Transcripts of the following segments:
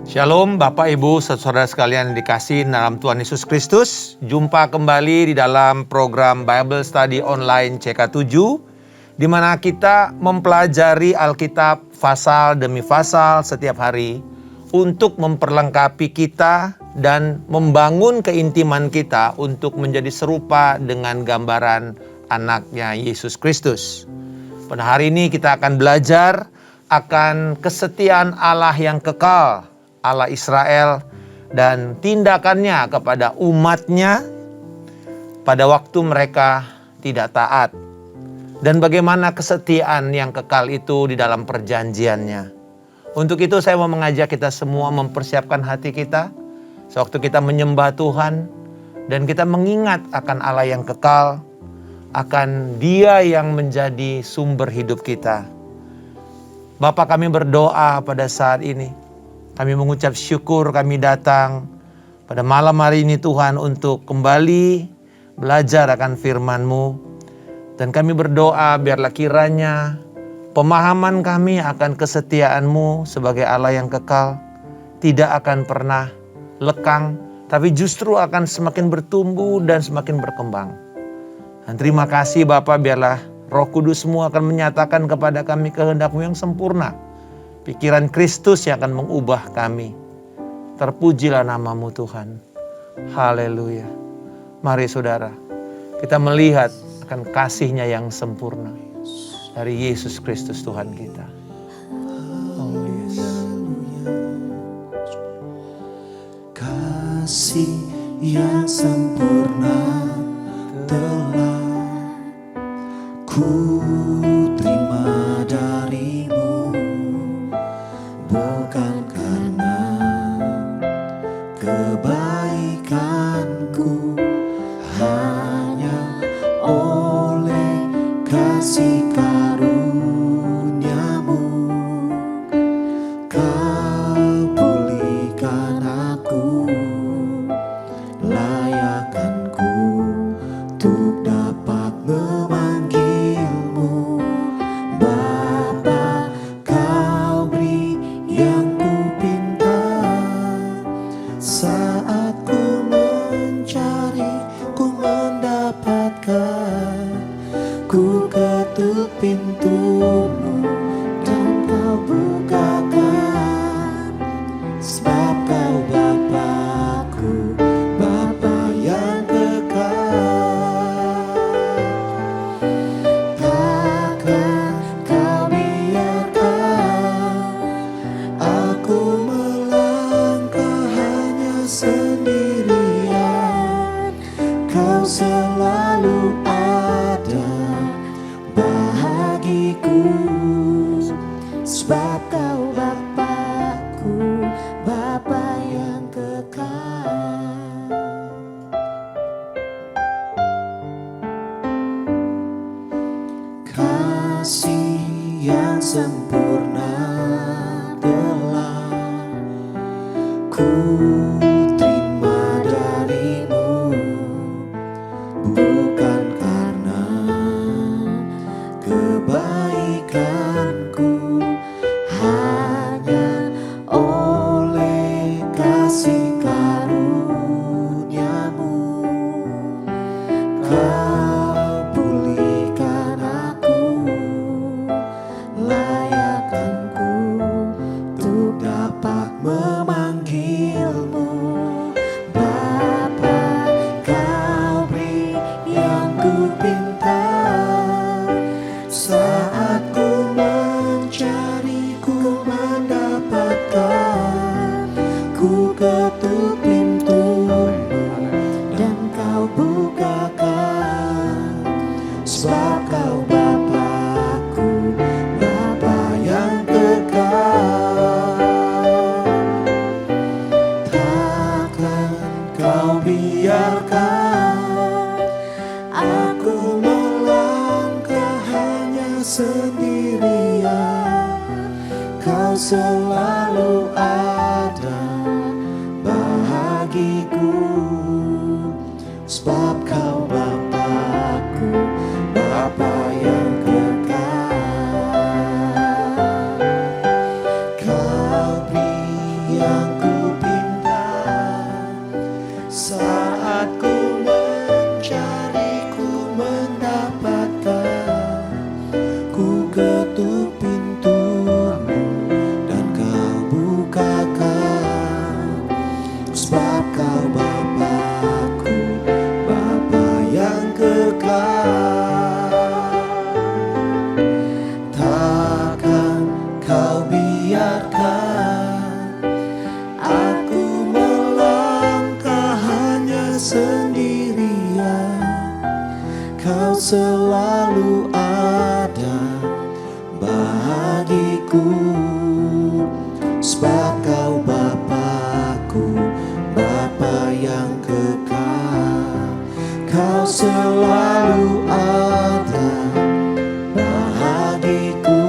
Shalom Bapak Ibu saudara sekalian yang dikasihi dalam Tuhan Yesus Kristus. Jumpa kembali di dalam program Bible Study Online CK7, di mana kita mempelajari Alkitab pasal demi pasal setiap hari untuk memperlengkapi kita dan membangun keintiman kita untuk menjadi serupa dengan gambaran anaknya Yesus Kristus. Pada hari ini kita akan belajar akan kesetiaan Allah yang kekal, Allah Israel, dan tindakannya kepada umatnya pada waktu mereka tidak taat. Dan bagaimana kesetiaan yang kekal itu di dalam perjanjiannya. Untuk itu saya mau mengajak kita semua mempersiapkan hati kita sewaktu kita menyembah Tuhan dan kita mengingat akan Allah yang kekal, akan Dia yang menjadi sumber hidup kita. Bapa, kami berdoa pada saat ini. Kami mengucap syukur kami datang pada malam hari ini Tuhan untuk kembali belajar akan firman-Mu. Dan kami berdoa biarlah kiranya pemahaman kami akan kesetiaan-Mu sebagai Allah yang kekal tidak akan pernah lekang, tapi justru akan semakin bertumbuh dan semakin berkembang. Dan terima kasih Bapa, biarlah Roh Kudus-Mu akan menyatakan kepada kami kehendak-Mu yang sempurna. Pikiran Kristus yang akan mengubah kami. Terpujilah nama-Mu Tuhan. Haleluya. Mari saudara, kita melihat akan kasih-Nya yang sempurna dari Yesus Kristus Tuhan kita. Oh yes. Kasih yang sempurna telah ku terima dari-Mu. Bukan karena kebaikanku, hanya oleh kasih karunia-Mu. Kau pulihkan aku, layakkanku untuk dapat memanggil-Mu Bapa. Kau beri yang ku pinta, saat ku mencari, ku mendapatkan. Ku ketuk pintu-Mu dan Kau bukakan. Sebab Kau Bapa-Ku, Bapa yang kekal. Takkan Kau biarkan aku melangkah hanya sendirian. Kau selalu ada bahagiku. Sebab Kau Bapa-Ku, Bapa yang kekal. Kasih yang sempurna telah ku terima dari-Mu. Bukan karena kebaikanku, hanya oleh kasih karunia-Mu. Kau pulihkan aku, layakkanku untuk dapat memanggil-Mu Bapa. Kau beri yang ku pinta, saat ku mencari, ku mendapatkan. Ku ketuk pintu-Mu dan Kau bukakan. Sebab Kau Bapa-Ku, Bapa yang kekal. yang ku pinta. Saat ku mencari, ku mendapatkan. Ku ketuk pintumu dan kau bukakan. Sebab kau Bapa-Ku, Bapa yang kekal. Takkan kau biarkan aku melangkah hanya sendirian. Kau selalu ada bagiku. Sebab kau Bapa-Ku, Bapa yang kekal. Kau selalu ada bagiku.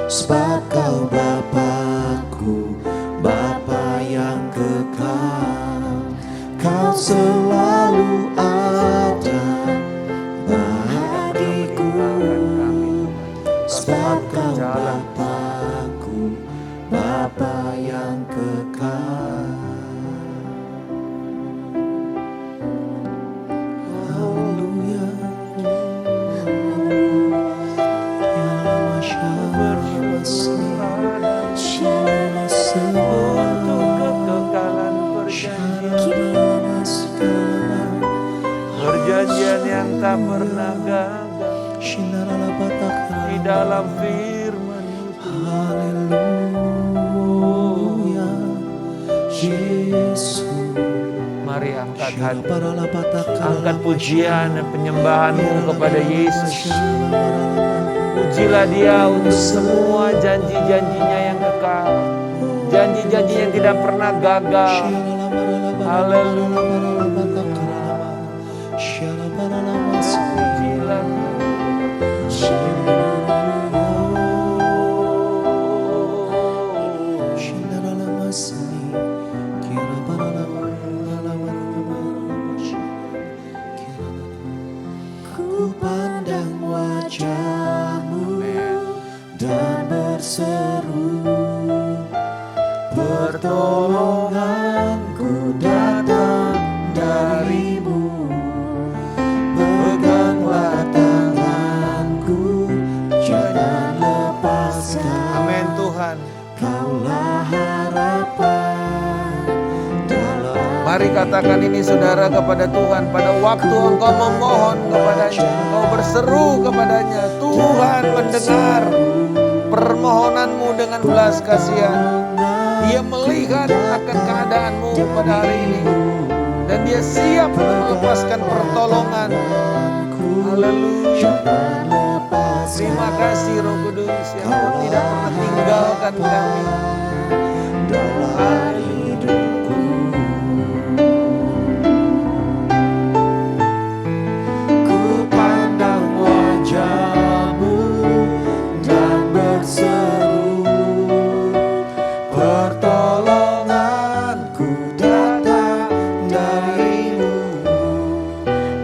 Sebab kau Bapa-Ku, Bapa yang kekal. Kau selalu ada bagiku. Sebab kau Bapa-Ku, Bapa yang kekal. Haleluya. Perjanjian yang tak pernah gagal di dalam firman-Mu. Haleluya, Yesus. Mari angkat hati, angkat pujian dan penyembahan-Mu kepada Yesus. Pujilah Dia untuk semua janji-janjinya yang kekal, janji-janji yang tidak pernah gagal. Haleluya. Pujilah. Ku pandang wajah-Mu dan berseru, pertolonganku datang dari-Mu. Peganglah tanganku, jangan lepaskan. Amin Tuhan. Kaulah harapan dalam. Mari katakan ini saudara kepada Tuhan. Pada waktu engkau memohon kepadanya, engkau berseru kepadanya, Tuhan mendengar permohonanmu dengan belas kasihan. Dia melihat akan keadaanmu pada hari ini, dan Dia siap untuk melepaskan pertolongan. Haleluya. Terima kasih Roh Kudus yang Kau tidak pernah tinggalkan kami. Dalam hidupku, ku pandang wajah-Mu dan berseru, pertolonganku datang dari-Mu.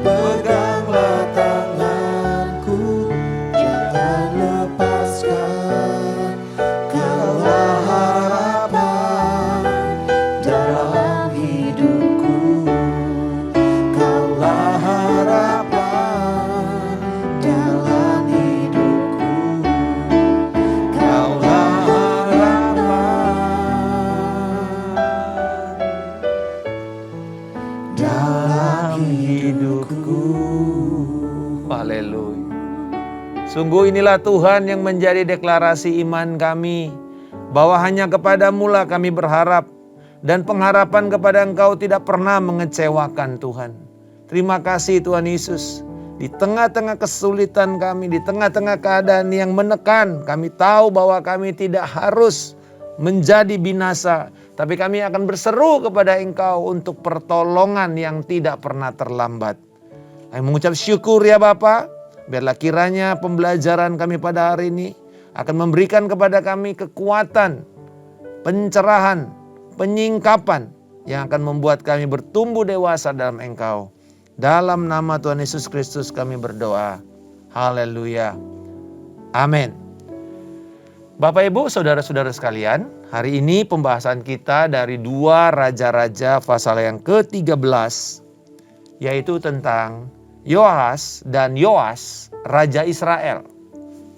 Peganglah tanganku, jangan lepaskan. Kaulah harapan dalam hidupku. Kaulah harapan dalam hidupku. Kaulah harapan dalam hidupku. Haleluya. Sungguh inilah Tuhan yang menjadi deklarasi iman kami, bahwa hanya kepadamu lah kami berharap, dan pengharapan kepada Engkau tidak pernah mengecewakan Tuhan. Terima kasih Tuhan Yesus. Di tengah-tengah kesulitan kami, di tengah-tengah keadaan yang menekan, kami tahu bahwa kami tidak harus menjadi binasa, tapi kami akan berseru kepada Engkau untuk pertolongan yang tidak pernah terlambat. Kami mengucap syukur ya Bapa. Biarlah kiranya pembelajaran kami pada hari ini akan memberikan kepada kami kekuatan, pencerahan, penyingkapan yang akan membuat kami bertumbuh dewasa dalam Engkau. Dalam nama Tuhan Yesus Kristus kami berdoa. Haleluya. Amin. Bapak Ibu, saudara-saudara sekalian, hari ini pembahasan kita dari 2 Raja-Raja pasal yang ke-13, yaitu tentang Yoahas dan Yoas, Raja Israel.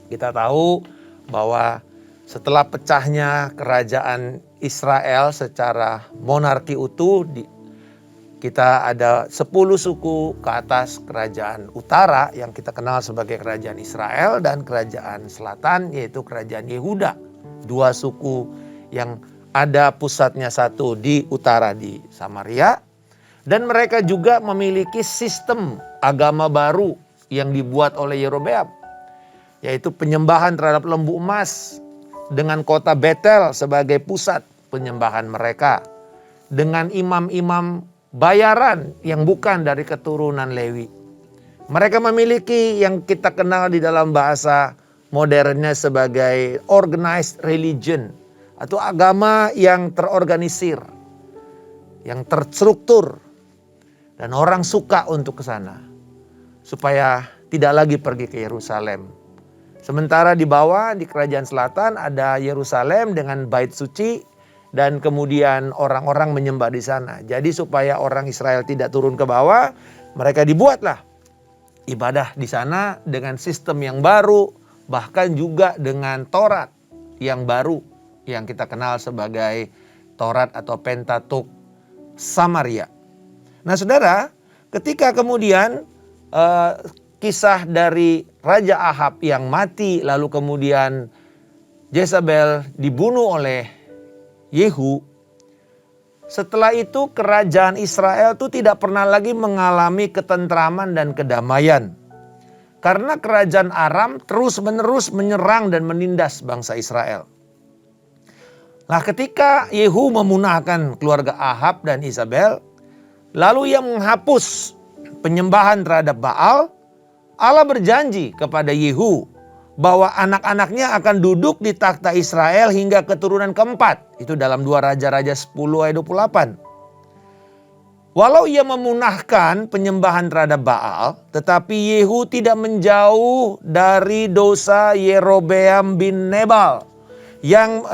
Kita tahu bahwa setelah pecahnya kerajaan Israel secara monarki utuh, kita ada 10 suku ke atas kerajaan utara yang kita kenal sebagai kerajaan Israel, dan kerajaan selatan yaitu kerajaan Yehuda. 2 suku yang ada pusatnya satu di utara di Samaria, dan mereka juga memiliki sistem agama baru yang dibuat oleh Yerobeam, yaitu penyembahan terhadap lembu emas dengan kota Betel sebagai pusat penyembahan mereka, dengan imam-imam bayaran yang bukan dari keturunan Lewi. Mereka memiliki yang kita kenal di dalam bahasa modernnya sebagai organized religion, atau agama yang terorganisir, yang terstruktur, dan orang suka untuk ke sana supaya tidak lagi pergi ke Yerusalem. Sementara di bawah di kerajaan selatan ada Yerusalem dengan bait suci, dan kemudian orang-orang menyembah di sana. Jadi supaya orang Israel tidak turun ke bawah, mereka dibuatlah ibadah di sana dengan sistem yang baru, bahkan juga dengan Taurat yang baru yang kita kenal sebagai Taurat atau Pentateuch Samaria. Nah, saudara, ketika kemudian kisah dari Raja Ahab yang mati, lalu kemudian Jezebel dibunuh oleh Yehu, setelah itu kerajaan Israel itu tidak pernah lagi mengalami ketentraman dan kedamaian. Karena kerajaan Aram terus-menerus menyerang dan menindas bangsa Israel. Nah, ketika Yehu memunahkan keluarga Ahab dan Isabel, lalu ia menghapus penyembahan terhadap Baal, Allah berjanji kepada Yehu bahwa anak-anaknya akan duduk di takhta Israel hingga keturunan keempat. Itu dalam 2 Raja-Raja 10 ayat 28. Walau ia memunahkan penyembahan terhadap Baal, tetapi Yehu tidak menjauh dari dosa Yerobeam bin Nebat yang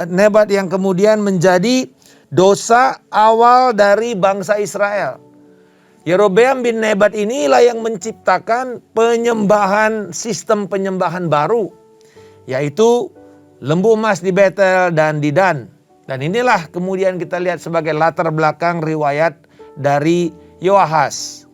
kemudian menjadi dosa awal dari bangsa Israel. Yerobeam bin Nebat inilah yang menciptakan sistem penyembahan baru, yaitu lembu emas di Betel dan di Dan. Dan inilah kemudian kita lihat sebagai latar belakang riwayat dari Yoahas.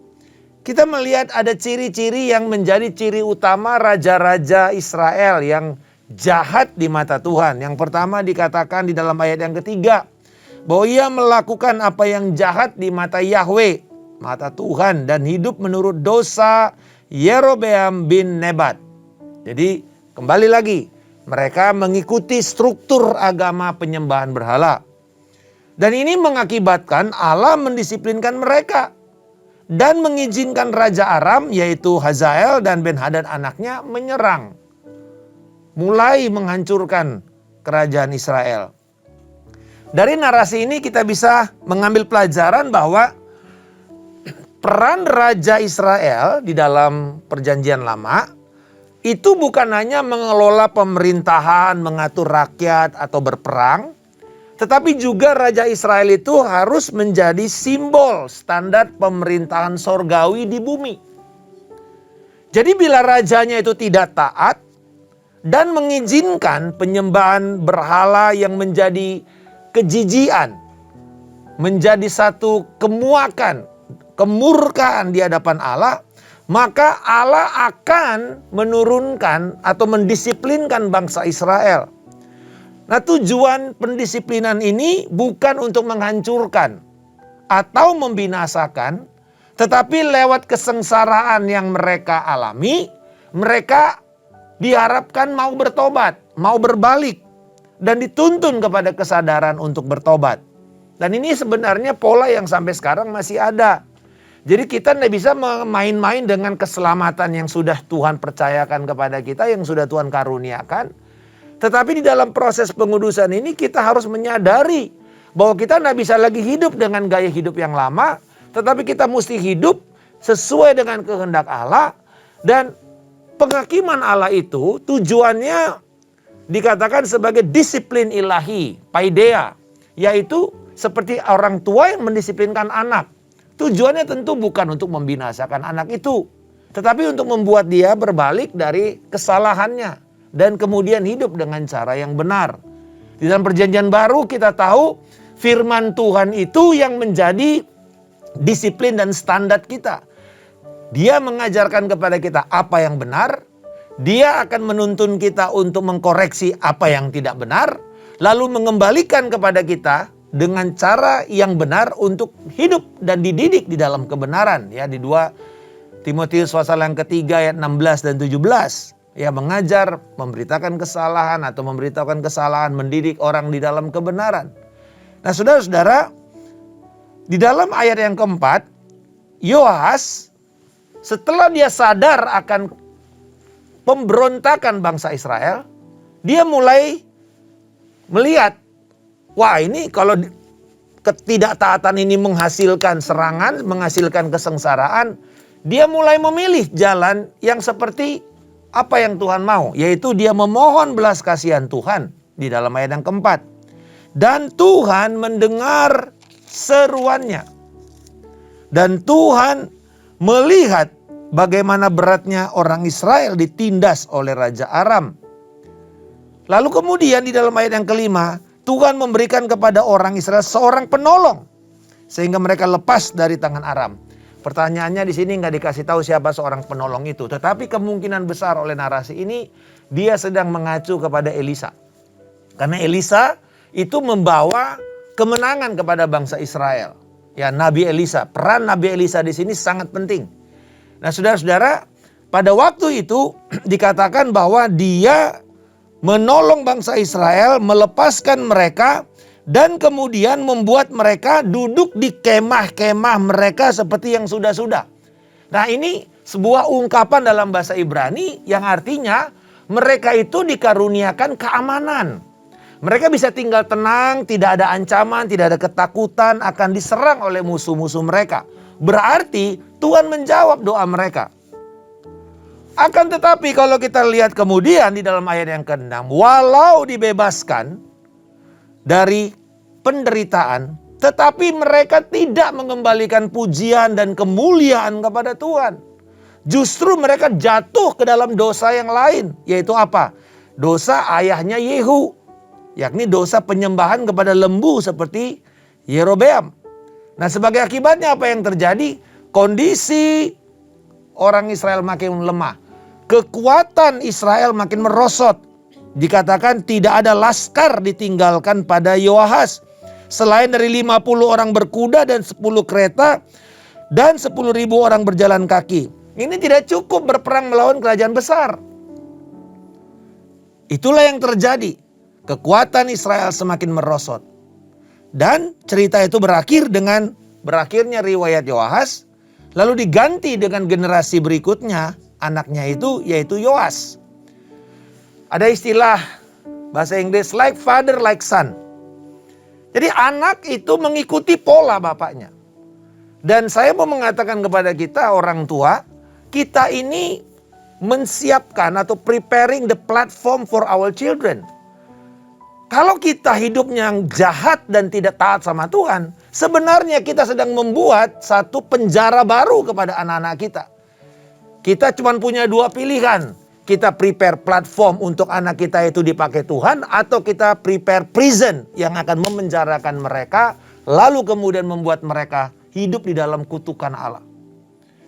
Kita melihat ada ciri-ciri yang menjadi ciri utama raja-raja Israel yang jahat di mata Tuhan. Yang pertama dikatakan di dalam ayat yang ketiga, bahwa ia melakukan apa yang jahat di mata Yahweh, mata Tuhan, dan hidup menurut dosa Yerobeam bin Nebat. Jadi kembali lagi, mereka mengikuti struktur agama penyembahan berhala. Dan ini mengakibatkan Allah mendisiplinkan mereka dan mengizinkan Raja Aram yaitu Hazael dan Ben-Hadad anaknya menyerang, mulai menghancurkan kerajaan Israel. Dari narasi ini kita bisa mengambil pelajaran bahwa peran Raja Israel di dalam Perjanjian Lama itu bukan hanya mengelola pemerintahan, mengatur rakyat atau berperang, tetapi juga Raja Israel itu harus menjadi simbol standar pemerintahan sorgawi di bumi. Jadi bila rajanya itu tidak taat dan mengizinkan penyembahan berhala yang menjadi kejijian, menjadi satu kemuakan, kemurkaan di hadapan Allah, maka Allah akan menurunkan atau mendisiplinkan bangsa Israel. Nah, tujuan pendisiplinan ini bukan untuk menghancurkan atau membinasakan, tetapi lewat kesengsaraan yang mereka alami, mereka diharapkan mau bertobat, mau berbalik, dan dituntun kepada kesadaran untuk bertobat. Dan ini sebenarnya pola yang sampai sekarang masih ada. Jadi kita tidak bisa main-main dengan keselamatan yang sudah Tuhan percayakan kepada kita, yang sudah Tuhan karuniakan. Tetapi di dalam proses pengudusan ini kita harus menyadari bahwa kita tidak bisa lagi hidup dengan gaya hidup yang lama, tetapi kita mesti hidup sesuai dengan kehendak Allah. Dan penghakiman Allah itu tujuannya dikatakan sebagai disiplin ilahi, paideia, yaitu seperti orang tua yang mendisiplinkan anak. Tujuannya tentu bukan untuk membinasakan anak itu, tetapi untuk membuat dia berbalik dari kesalahannya dan kemudian hidup dengan cara yang benar. Di dalam Perjanjian Baru kita tahu firman Tuhan itu yang menjadi disiplin dan standar kita. Dia mengajarkan kepada kita apa yang benar, dia akan menuntun kita untuk mengkoreksi apa yang tidak benar, lalu mengembalikan kepada kita dengan cara yang benar untuk hidup dan dididik di dalam kebenaran. Ya, di 2 Timotius pasal yang ketiga ayat 16 dan 17. Ya, mengajar, memberitakan kesalahan atau memberitahukan kesalahan, mendidik orang di dalam kebenaran. Nah, saudara-saudara, di dalam ayat yang keempat, Yoas setelah dia sadar akan pemberontakan bangsa Israel, dia mulai melihat, wah, ini kalau ketidaktaatan ini menghasilkan serangan, menghasilkan kesengsaraan, dia mulai memilih jalan yang seperti apa yang Tuhan mau, yaitu dia memohon belas kasihan Tuhan di dalam ayat yang keempat. Dan Tuhan mendengar seruannya. Dan Tuhan melihat bagaimana beratnya orang Israel ditindas oleh Raja Aram. Lalu kemudian di dalam ayat yang kelima, Tuhan memberikan kepada orang Israel seorang penolong sehingga mereka lepas dari tangan Aram. Pertanyaannya di sini nggak dikasih tahu siapa seorang penolong itu, tetapi kemungkinan besar oleh narasi ini dia sedang mengacu kepada Elisa. Karena Elisa itu membawa kemenangan kepada bangsa Israel. Ya, Nabi Elisa, peran Nabi Elisa di sini sangat penting. Nah, saudara-saudara, pada waktu itu dikatakan bahwa dia menolong bangsa Israel, melepaskan mereka, dan kemudian membuat mereka duduk di kemah-kemah mereka seperti yang sudah-sudah. Nah, ini sebuah ungkapan dalam bahasa Ibrani yang artinya mereka itu dikaruniakan keamanan. Mereka bisa tinggal tenang, tidak ada ancaman, tidak ada ketakutan akan diserang oleh musuh-musuh mereka. Berarti Tuhan menjawab doa mereka. Akan tetapi kalau kita lihat kemudian di dalam ayat yang ke-6, walau dibebaskan dari penderitaan, tetapi mereka tidak mengembalikan pujian dan kemuliaan kepada Tuhan. Justru mereka jatuh ke dalam dosa yang lain, yaitu apa? Dosa ayahnya Yehu, yakni dosa penyembahan kepada lembu seperti Yerobeam. Nah, sebagai akibatnya apa yang terjadi? Kondisi orang Israel makin lemah. Kekuatan Israel makin merosot. Dikatakan tidak ada laskar ditinggalkan pada Yoahas. Selain dari 50 orang berkuda dan 10 kereta dan 10.000 orang berjalan kaki. Ini tidak cukup berperang melawan kerajaan besar. Itulah yang terjadi. Kekuatan Israel semakin merosot. Dan cerita itu berakhir dengan berakhirnya riwayat Yoahas. Lalu diganti dengan generasi berikutnya, anaknya itu yaitu Yoas. Ada istilah bahasa Inggris like father like son. Jadi anak itu mengikuti pola bapaknya. Dan saya mau mengatakan kepada kita orang tua, kita ini menyiapkan atau preparing the platform for our children. Kalau kita hidupnya yang jahat dan tidak taat sama Tuhan, sebenarnya kita sedang membuat satu penjara baru kepada anak-anak kita. Kita cuma punya dua pilihan. Kita prepare platform untuk anak kita itu dipakai Tuhan, atau kita prepare prison yang akan memenjarakan mereka, lalu kemudian membuat mereka hidup di dalam kutukan Allah.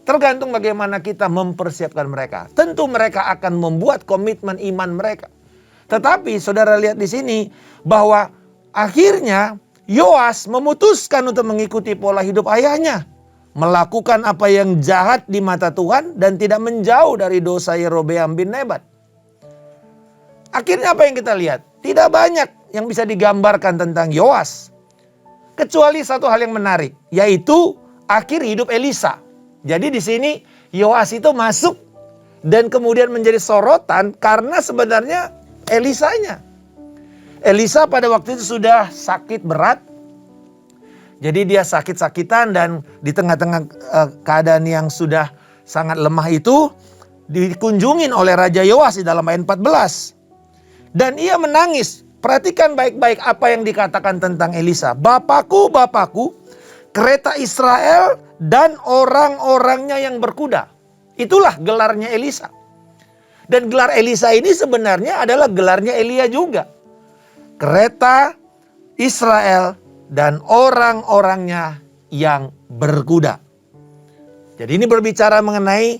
Tergantung bagaimana kita mempersiapkan mereka. Tentu mereka akan membuat komitmen iman mereka. Tetapi saudara lihat di sini bahwa akhirnya Yoas memutuskan untuk mengikuti pola hidup ayahnya. Melakukan apa yang jahat di mata Tuhan dan tidak menjauh dari dosa Yerobeam bin Nebat. Akhirnya apa yang kita lihat? Tidak banyak yang bisa digambarkan tentang Yoas. Kecuali satu hal yang menarik, yaitu akhir hidup Elisa. Jadi di sini Yoas itu masuk dan kemudian menjadi sorotan karena sebenarnya Elisanya. Elisa pada waktu itu sudah sakit berat. Jadi dia sakit-sakitan dan di tengah-tengah keadaan yang sudah sangat lemah itu dikunjungin oleh Raja Yoas di dalam ayat 14. Dan ia menangis. Perhatikan baik-baik apa yang dikatakan tentang Elisa. Bapakku, Bapakku, kereta Israel dan orang-orangnya yang berkuda. Itulah gelarnya Elisa. Dan gelar Elisa ini sebenarnya adalah gelarnya Elia juga. Kereta Israel dan orang-orangnya yang berkuda. Jadi ini berbicara mengenai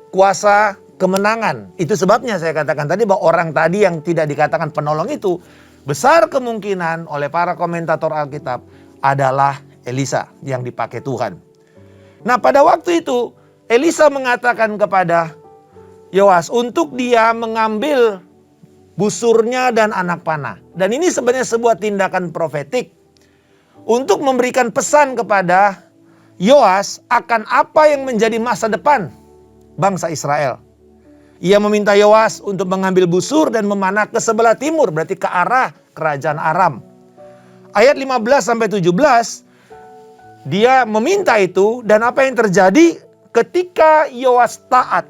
kuasa kemenangan. Itu sebabnya saya katakan tadi bahwa orang tadi yang tidak dikatakan penolong itu besar kemungkinan oleh para komentator Alkitab adalah Elisa yang dipakai Tuhan. Nah, pada waktu itu Elisa mengatakan kepada Yoas untuk dia mengambil busurnya dan anak panah. Dan ini sebenarnya sebuah tindakan profetik untuk memberikan pesan kepada Yoas akan apa yang menjadi masa depan bangsa Israel. Ia meminta Yoas untuk mengambil busur dan memanah ke sebelah timur, berarti ke arah kerajaan Aram. Ayat 15-17, dia meminta itu, dan apa yang terjadi ketika Yoas taat.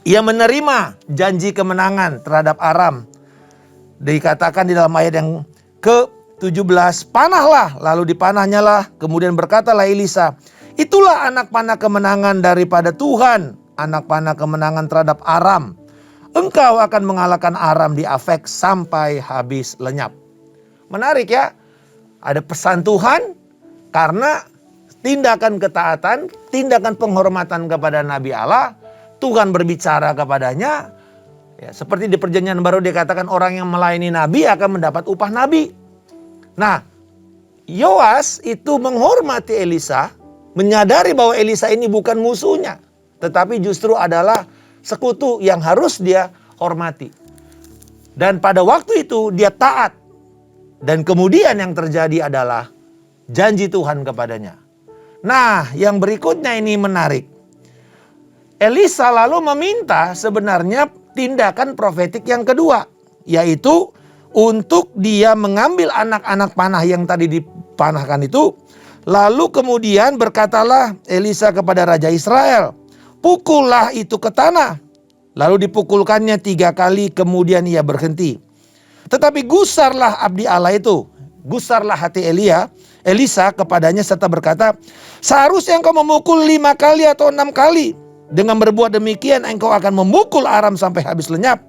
Ia menerima janji kemenangan terhadap Aram. Dikatakan di dalam ayat yang ke-17, panahlah, lalu dipanahnya, kemudian berkatalah Elisa, itulah anak panah kemenangan daripada Tuhan, anak panah kemenangan terhadap Aram. Engkau akan mengalahkan Aram di Afek sampai habis lenyap. Menarik ya, ada pesan Tuhan karena tindakan ketaatan, tindakan penghormatan kepada Nabi Allah, Tuhan berbicara kepadanya. Ya, seperti di perjanjian baru dikatakan orang yang melayani Nabi akan mendapat upah Nabi. Nah, Yoas itu menghormati Elisa, menyadari bahwa Elisa ini bukan musuhnya, tetapi justru adalah sekutu yang harus dia hormati. Dan pada waktu itu dia taat. Dan kemudian yang terjadi adalah janji Tuhan kepadanya. Nah, yang berikutnya ini menarik. Elisa lalu meminta sebenarnya tindakan profetik yang kedua, yaitu untuk dia mengambil anak-anak panah yang tadi dipanahkan itu. Lalu kemudian berkatalah Elisa kepada Raja Israel, pukullah itu ke tanah. Lalu dipukulkannya 3 kali, kemudian ia berhenti. Tetapi gusarlah abdi Allah itu, gusarlah hati Elisa kepadanya serta berkata, seharusnya engkau memukul 5 kali atau 6 kali. Dengan berbuat demikian engkau akan memukul Aram sampai habis lenyap.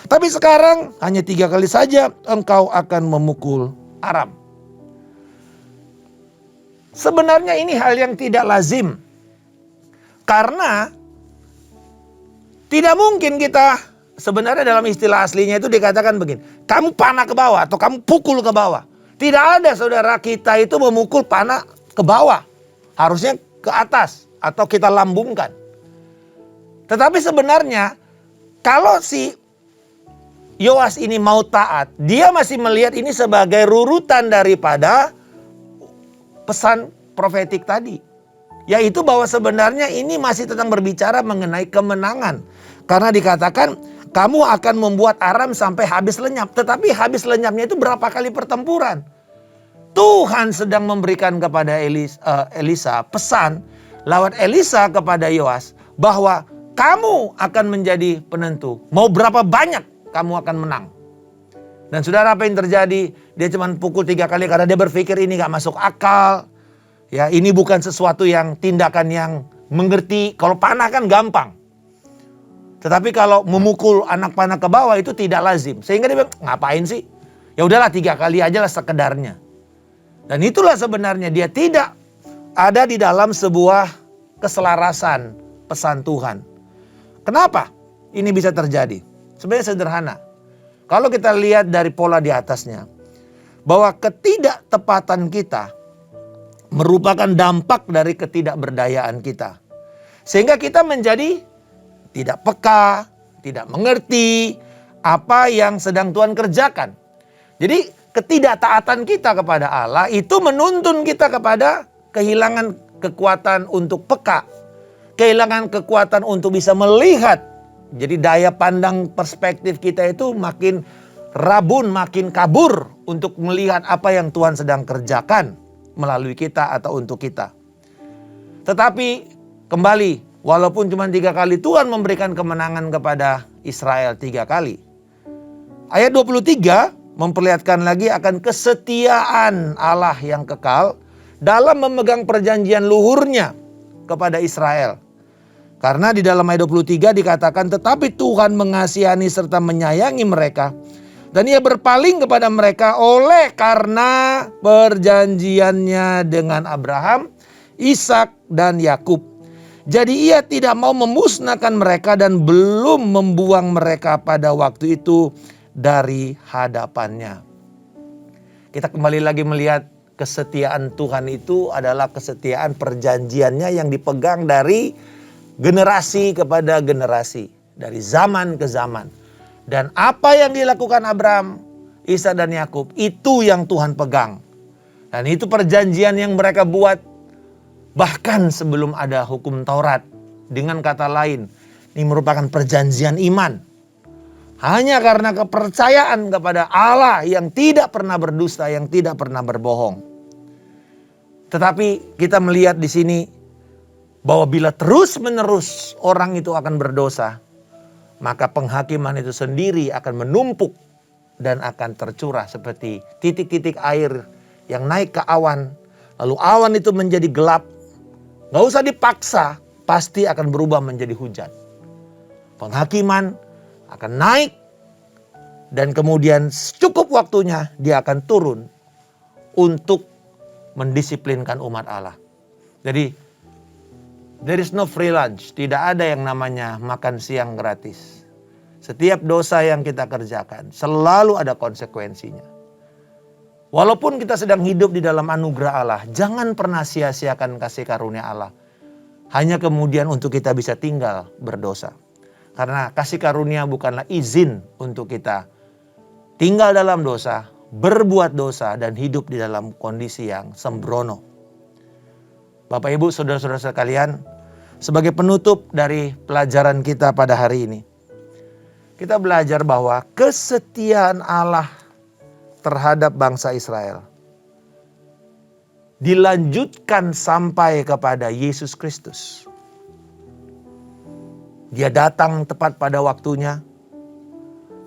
Tapi sekarang hanya 3 kali saja engkau akan memukul Aram. Sebenarnya ini hal yang tidak lazim. Karena tidak mungkin kita, sebenarnya dalam istilah aslinya itu dikatakan begini, kamu panah ke bawah atau kamu pukul ke bawah. Tidak ada saudara kita itu memukul panah ke bawah. Harusnya ke atas atau kita lambungkan. Tetapi sebenarnya kalau si Yoas ini mau taat, dia masih melihat ini sebagai rurutan daripada pesan profetik tadi. Yaitu bahwa sebenarnya ini masih tentang berbicara mengenai kemenangan. Karena dikatakan kamu akan membuat Aram sampai habis lenyap. Tetapi habis lenyapnya itu berapa kali pertempuran. Tuhan sedang memberikan kepada Elisa pesan lewat Elisa kepada Yoas bahwa kamu akan menjadi penentu. Mau berapa banyak kamu akan menang. Dan saudara, apa yang terjadi? Dia cuma pukul 3 kali karena dia berpikir ini gak masuk akal. Ya, ini bukan sesuatu yang tindakan yang mengerti. Kalau panah kan gampang. Tetapi kalau memukul anak panah ke bawah itu tidak lazim. Sehingga dia bilang, ngapain sih? Ya udahlah 3 kali aja lah sekedarnya. Dan itulah sebenarnya dia tidak ada di dalam sebuah keselarasan pesan Tuhan. Kenapa ini bisa terjadi? Sebenarnya sederhana. Kalau kita lihat dari pola di atasnya, bahwa ketidaktepatan kita merupakan dampak dari ketidakberdayaan kita. Sehingga kita menjadi tidak peka, tidak mengerti apa yang sedang Tuhan kerjakan. Jadi ketidaktaatan kita kepada Allah itu menuntun kita kepada kehilangan kekuatan untuk peka. Kehilangan kekuatan untuk bisa melihat. Jadi daya pandang perspektif kita itu makin rabun, makin kabur untuk melihat apa yang Tuhan sedang kerjakan melalui kita atau untuk kita. Tetapi kembali, walaupun cuma 3 kali Tuhan memberikan kemenangan kepada Israel 3 kali. Ayat 23 memperlihatkan lagi akan kesetiaan Allah yang kekal dalam memegang perjanjian luhurnya kepada Israel. Karena di dalam ayat 23 dikatakan, tetapi Tuhan mengasihani serta menyayangi mereka. Dan ia berpaling kepada mereka oleh karena perjanjiannya dengan Abraham, Ishak dan Yakub. Jadi ia tidak mau memusnahkan mereka dan belum membuang mereka pada waktu itu dari hadapannya. Kita kembali lagi melihat kesetiaan Tuhan itu adalah kesetiaan perjanjiannya yang dipegang dari generasi kepada generasi, dari zaman ke zaman. Dan apa yang dilakukan Abraham, Ishak dan Yakub itu yang Tuhan pegang. Dan itu perjanjian yang mereka buat bahkan sebelum ada hukum Taurat. Dengan kata lain, ini merupakan perjanjian iman. Hanya karena kepercayaan kepada Allah yang tidak pernah berdusta, yang tidak pernah berbohong. Tetapi kita melihat di sini bahwa bila terus-menerus orang itu akan berdosa, maka penghakiman itu sendiri akan menumpuk dan akan tercurah seperti titik-titik air yang naik ke awan. Lalu awan itu menjadi gelap. Gak usah dipaksa, pasti akan berubah menjadi hujan. Penghakiman akan naik dan kemudian cukup waktunya dia akan turun untuk mendisiplinkan umat Allah. Jadi there is no free lunch. Tidak ada yang namanya makan siang gratis. Setiap dosa yang kita kerjakan selalu ada konsekuensinya. Walaupun kita sedang hidup di dalam anugerah Allah, jangan pernah sia-siakan kasih karunia Allah. Hanya kemudian untuk kita bisa tinggal berdosa. Karena kasih karunia bukanlah izin untuk kita tinggal dalam dosa, berbuat dosa, dan hidup di dalam kondisi yang sembrono. Bapak Ibu, saudara-saudara sekalian, sebagai penutup dari pelajaran kita pada hari ini, kita belajar bahwa kesetiaan Allah terhadap bangsa Israel dilanjutkan sampai kepada Yesus Kristus. Dia datang tepat pada waktunya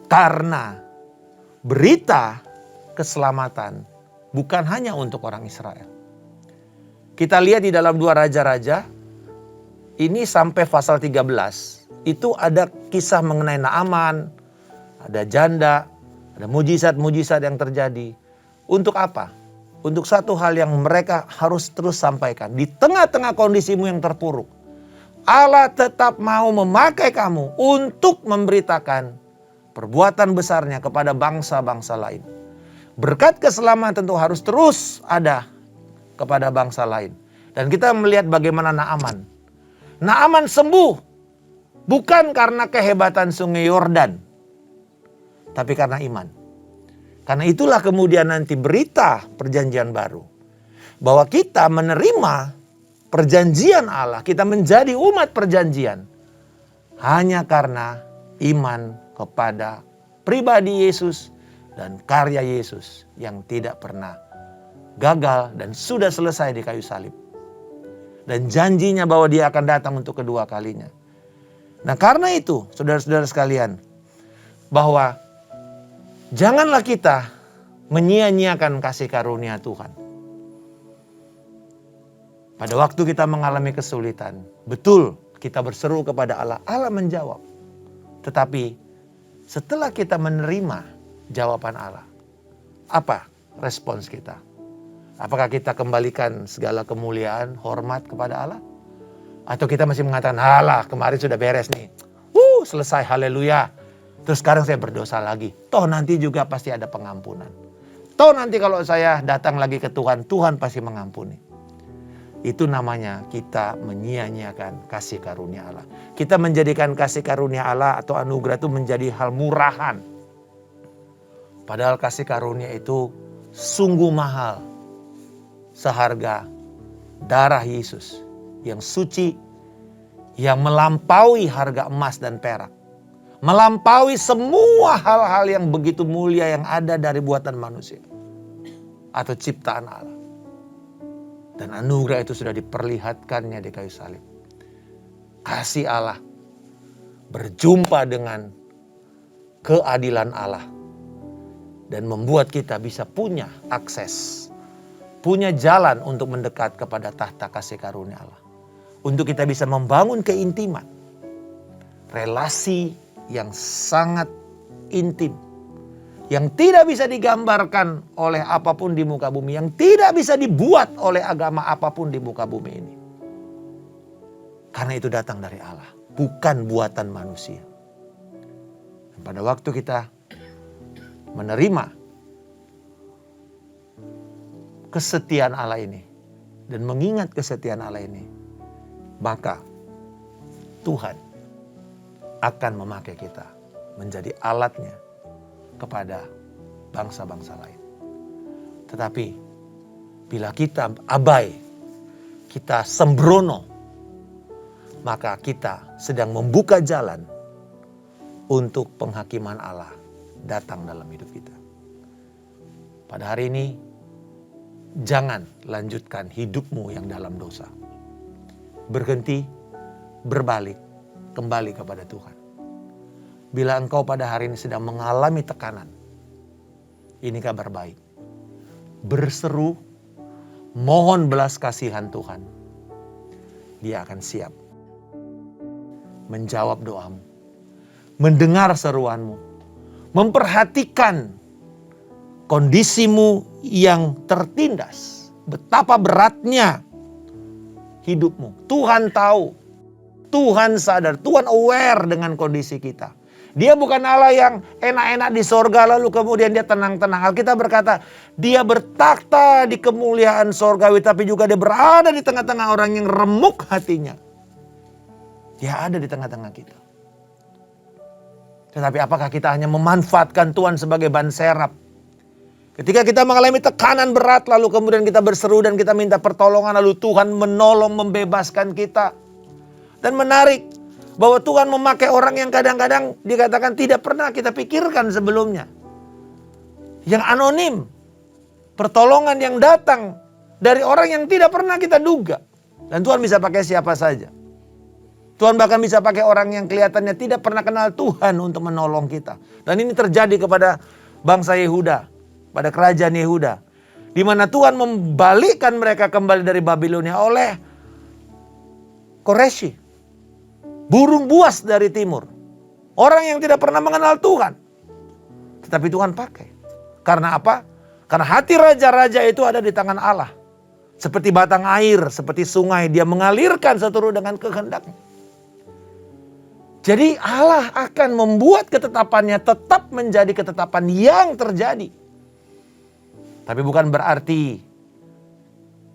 karena berita keselamatan bukan hanya untuk orang Israel. Kita lihat di dalam 2 Raja-Raja, ini sampai pasal 13, itu ada kisah mengenai Naaman, ada janda, ada mujizat-mujizat yang terjadi. Untuk apa? Untuk satu hal yang mereka harus terus sampaikan. Di tengah-tengah kondisimu yang terpuruk, Allah tetap mau memakai kamu untuk memberitakan perbuatan besarnya kepada bangsa-bangsa lain. Berkat keselamatan tentu harus terus ada kepada bangsa lain. Dan kita melihat bagaimana Naaman. Naaman sembuh bukan karena kehebatan sungai Yordan, tapi karena iman. Karena itulah kemudian nanti berita perjanjian baru. Bahwa kita menerima perjanjian Allah, kita menjadi umat perjanjian. Hanya karena iman kepada pribadi Yesus dan karya Yesus yang tidak pernah gagal dan sudah selesai di kayu salib. Dan janjinya bahwa dia akan datang untuk kedua kalinya. Nah karena itu saudara-saudara sekalian, bahwa janganlah kita menyia-nyiakan kasih karunia Tuhan. Pada waktu kita mengalami kesulitan, betul kita berseru kepada Allah, Allah menjawab. Tetapi setelah kita menerima jawaban Allah, apa respons kita? Apakah kita kembalikan segala kemuliaan, hormat kepada Allah? Atau kita masih mengatakan, alah kemarin sudah beres nih. Selesai, haleluya. Terus sekarang saya berdosa lagi. Toh nanti juga pasti ada pengampunan. Toh nanti kalau saya datang lagi ke Tuhan, Tuhan pasti mengampuni. Itu namanya kita menyia-nyiakan kasih karunia Allah. Kita menjadikan kasih karunia Allah atau anugerah itu menjadi hal murahan. Padahal kasih karunia itu sungguh mahal. Seharga darah Yesus yang suci, yang melampaui harga emas dan perak. Melampaui semua hal-hal yang begitu mulia yang ada dari buatan manusia. Atau ciptaan Allah. Dan anugerah itu sudah diperlihatkannya di kayu salib. Kasih Allah berjumpa dengan keadilan Allah dan membuat kita bisa punya akses, punya jalan untuk mendekat kepada tahta kasih karunia Allah. Untuk kita bisa membangun keintiman, relasi yang sangat intim, yang tidak bisa digambarkan oleh apapun di muka bumi, yang tidak bisa dibuat oleh agama apapun di muka bumi ini. Karena itu datang dari Allah, bukan buatan manusia. Dan pada waktu kita menerima kesetiaan Allah ini dan mengingat kesetiaan Allah ini, maka Tuhan akan memakai kita menjadi alatnya kepada bangsa-bangsa lain. Tetapi bila kita abai, kita sembrono, maka kita sedang membuka jalan untuk penghakiman Allah datang dalam hidup kita. Pada hari ini, jangan lanjutkan hidupmu yang dalam dosa. Berhenti, berbalik, kembali kepada Tuhan. Bila engkau pada hari ini sedang mengalami tekanan, ini kabar baik. Berseru, mohon belas kasihan Tuhan. Dia akan siap menjawab doamu, mendengar seruanmu, memperhatikan kondisimu yang tertindas. Betapa beratnya hidupmu. Tuhan tahu, Tuhan sadar, Tuhan aware dengan kondisi kita. Dia bukan Allah yang enak-enak di sorga lalu kemudian dia tenang-tenang. Alkitab berkata, dia bertakhta di kemuliaan sorgawi, tapi juga dia berada di tengah-tengah orang yang remuk hatinya. Dia ada di tengah-tengah kita. Tetapi apakah kita hanya memanfaatkan Tuhan sebagai ban serap? Ketika kita mengalami tekanan berat, lalu kemudian kita berseru dan kita minta pertolongan, lalu Tuhan menolong, membebaskan kita. Dan menarik bahwa Tuhan memakai orang yang kadang-kadang dikatakan tidak pernah kita pikirkan sebelumnya. Yang anonim. Pertolongan yang datang dari orang yang tidak pernah kita duga. Dan Tuhan bisa pakai siapa saja. Tuhan bahkan bisa pakai orang yang kelihatannya tidak pernah kenal Tuhan untuk menolong kita. Dan ini terjadi kepada bangsa Yehuda, pada kerajaan Yehuda. Di mana Tuhan membalikkan mereka kembali dari Babilonia oleh Koreshi. Burung buas dari timur. Orang yang tidak pernah mengenal Tuhan. Tetapi Tuhan pakai. Karena apa? Karena hati raja-raja itu ada di tangan Allah. Seperti batang air, seperti sungai. Dia mengalirkan seturut dengan kehendaknya. Jadi Allah akan membuat ketetapannya tetap menjadi ketetapan yang terjadi. Tapi bukan berarti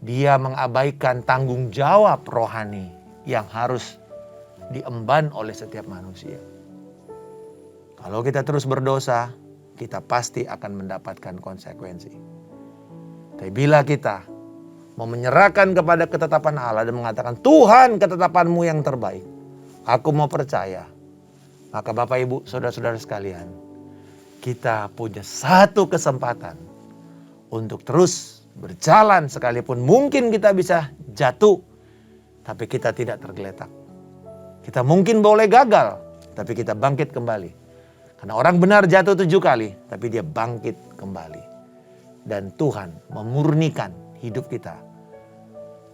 dia mengabaikan tanggung jawab rohani yang harus diemban oleh setiap manusia. Kalau kita terus berdosa, kita pasti akan mendapatkan konsekuensi. Tapi bila kita mau menyerahkan kepada ketetapan Allah dan mengatakan, Tuhan ketetapanmu yang terbaik, aku mau percaya. Maka Bapak Ibu, saudara-saudara sekalian, kita punya satu kesempatan untuk terus berjalan sekalipun mungkin kita bisa jatuh, tapi kita tidak tergeletak. Kita mungkin boleh gagal, tapi kita bangkit kembali. Karena orang benar jatuh 7 kali, tapi dia bangkit kembali. Dan Tuhan memurnikan hidup kita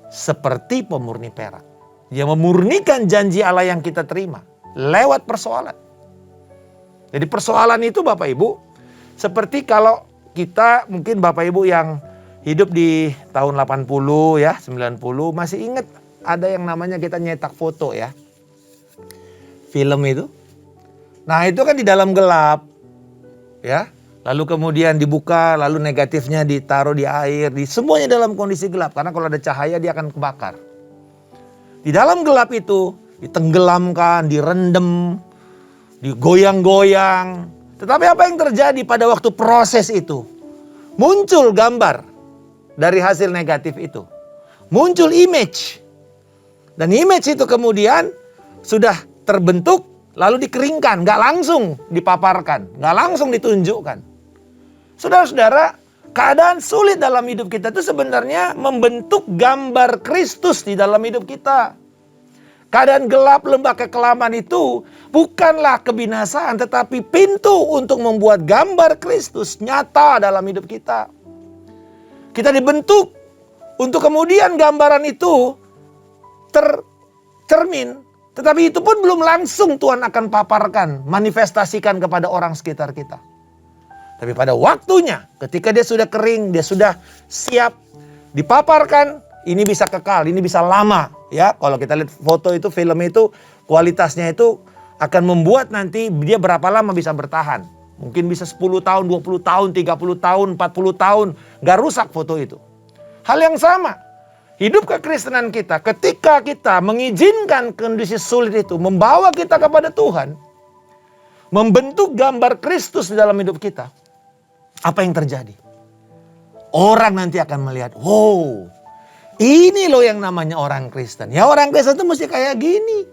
seperti pemurni perak. Dia memurnikan janji Allah yang kita terima lewat persoalan. Jadi persoalan itu Bapak Ibu, seperti kalau kita mungkin Bapak Ibu yang hidup di tahun 80 ya, 90 masih ingat ada yang namanya kita nyetak foto ya. Film itu. Nah itu kan di dalam gelap. Ya. Lalu kemudian dibuka, lalu negatifnya ditaruh di air. Semuanya dalam kondisi gelap. Karena kalau ada cahaya dia akan kebakar. Di dalam gelap itu ditenggelamkan, direndam, digoyang-goyang. Tetapi apa yang terjadi pada waktu proses itu? Muncul gambar dari hasil negatif itu. Muncul image. Dan image itu kemudian sudah terbentuk lalu dikeringkan, gak langsung dipaparkan, gak langsung ditunjukkan. Saudara-saudara, keadaan sulit dalam hidup kita itu sebenarnya membentuk gambar Kristus di dalam hidup kita. Keadaan gelap lembah kekelaman itu bukanlah kebinasaan, tetapi pintu untuk membuat gambar Kristus nyata dalam hidup kita. Kita dibentuk untuk kemudian gambaran itu tercermin. Tetapi itu pun belum langsung Tuhan akan paparkan, manifestasikan kepada orang sekitar kita. Tapi pada waktunya, ketika dia sudah kering, dia sudah siap dipaparkan, ini bisa kekal, ini bisa lama. Ya, kalau kita lihat foto itu, film itu, kualitasnya itu akan membuat nanti dia berapa lama bisa bertahan. Mungkin bisa 10 tahun, 20 tahun, 30 tahun, 40 tahun. Gak rusak foto itu. Hal yang sama. Hidup kekristenan kita, ketika kita mengizinkan kondisi sulit itu membawa kita kepada Tuhan, membentuk gambar Kristus di dalam hidup kita, apa yang terjadi? Orang nanti akan melihat, wow, ini loh yang namanya orang Kristen. Ya, orang Kristen itu mesti kayak gini.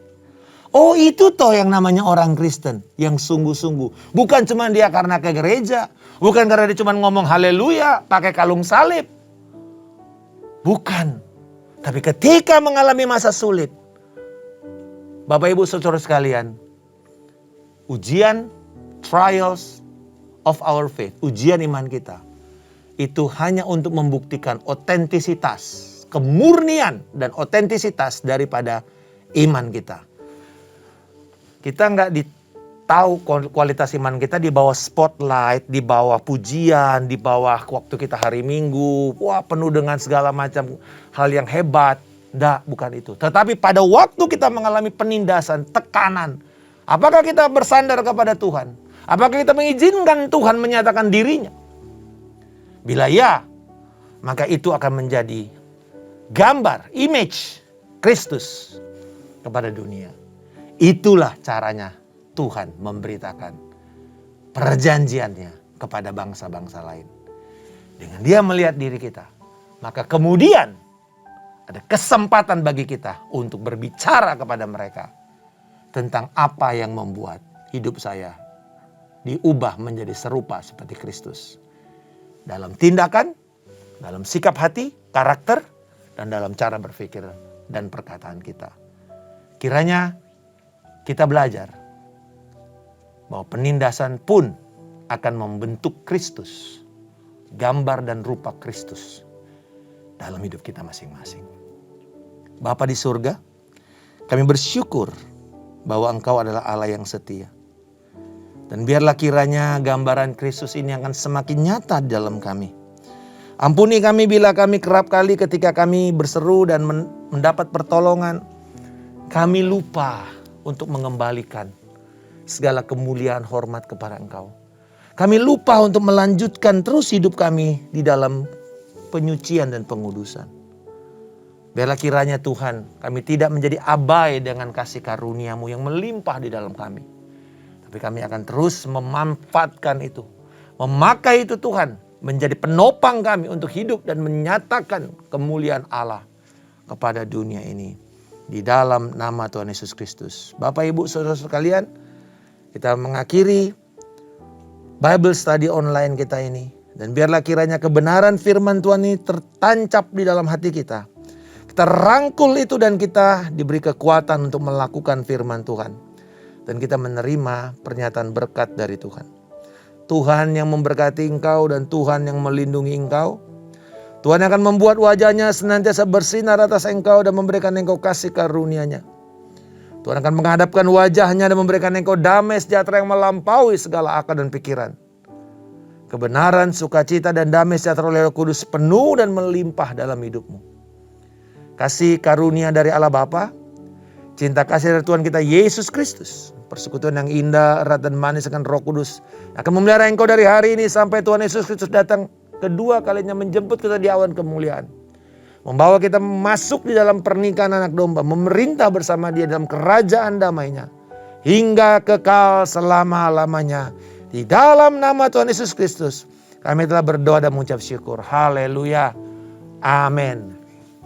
Oh, itu toh yang namanya orang Kristen yang sungguh-sungguh. Bukan cuma dia karena ke gereja, bukan karena dia cuma ngomong haleluya pakai kalung salib. Bukan. Tapi ketika mengalami masa sulit, Bapak Ibu Saudara sekalian, ujian, trials of our faith, ujian iman kita, itu hanya untuk membuktikan otentisitas, kemurnian dan otentisitas daripada iman kita. Kita nggak tahu kualitas iman kita di bawah spotlight, di bawah pujian, di bawah waktu kita hari Minggu, wah penuh dengan segala macam hal yang hebat. Nggak, bukan itu. Tetapi pada waktu kita mengalami penindasan, tekanan, apakah kita bersandar kepada Tuhan? Apakah kita mengizinkan Tuhan menyatakan dirinya? Bila ya, maka itu akan menjadi gambar, image Kristus kepada dunia. Itulah caranya Tuhan memberitakan perjanjiannya kepada bangsa-bangsa lain. Dengan dia melihat diri kita, maka kemudian ada kesempatan bagi kita untuk berbicara kepada mereka tentang apa yang membuat hidup saya diubah menjadi serupa seperti Kristus. Dalam tindakan, dalam sikap hati, karakter, dan dalam cara berpikir dan perkataan kita. Kiranya kita belajar bahwa penindasan pun akan membentuk Kristus, gambar dan rupa Kristus dalam hidup kita masing-masing. Bapa di surga, kami bersyukur bahwa Engkau adalah Allah yang setia. Dan biarlah kiranya gambaran Kristus ini akan semakin nyata di dalam kami. Ampuni kami bila kami kerap kali ketika kami berseru dan mendapat pertolongan, kami lupa untuk mengembalikan segala kemuliaan hormat kepada Engkau. Kami lupa untuk melanjutkan terus hidup kami di dalam penyucian dan pengudusan. Biarlah kiranya Tuhan, kami tidak menjadi abai dengan kasih karunia-Mu yang melimpah di dalam kami. Tapi kami akan terus memanfaatkan itu. Memakai itu Tuhan menjadi penopang kami untuk hidup dan menyatakan kemuliaan Allah kepada dunia ini. Di dalam nama Tuhan Yesus Kristus. Bapak Ibu Saudara sekalian, kita mengakhiri Bible Study online kita ini. Dan biarlah kiranya kebenaran firman Tuhan ini tertancap di dalam hati kita. Kita rangkul itu dan kita diberi kekuatan untuk melakukan firman Tuhan. Dan kita menerima pernyataan berkat dari Tuhan. Tuhan yang memberkati engkau dan Tuhan yang melindungi engkau. Tuhan akan membuat wajahnya senantiasa bersinar atas engkau dan memberikan engkau kasih karunia-Nya. Tuhan akan menghadapkan wajahnya dan memberikan engkau damai sejahtera yang melampaui segala akal dan pikiran. Kebenaran, sukacita dan damai sejahtera oleh Roh Kudus penuh dan melimpah dalam hidupmu. Kasih karunia dari Allah Bapa, cinta kasih dari Tuhan kita Yesus Kristus, persekutuan yang indah, erat dan manis dengan Roh Kudus akan memelihara engkau dari hari ini sampai Tuhan Yesus Kristus datang kedua kalinya menjemput kita di awan kemuliaan. Membawa kita masuk di dalam pernikahan anak domba, memerintah bersama Dia dalam kerajaan damai-Nya hingga kekal selama-lamanya. Di dalam nama Tuhan Yesus Kristus kami telah berdoa dan mengucap syukur. Haleluya. Amin.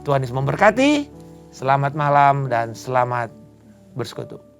Tuhan Yesus memberkati. Selamat malam dan selamat bersekutu.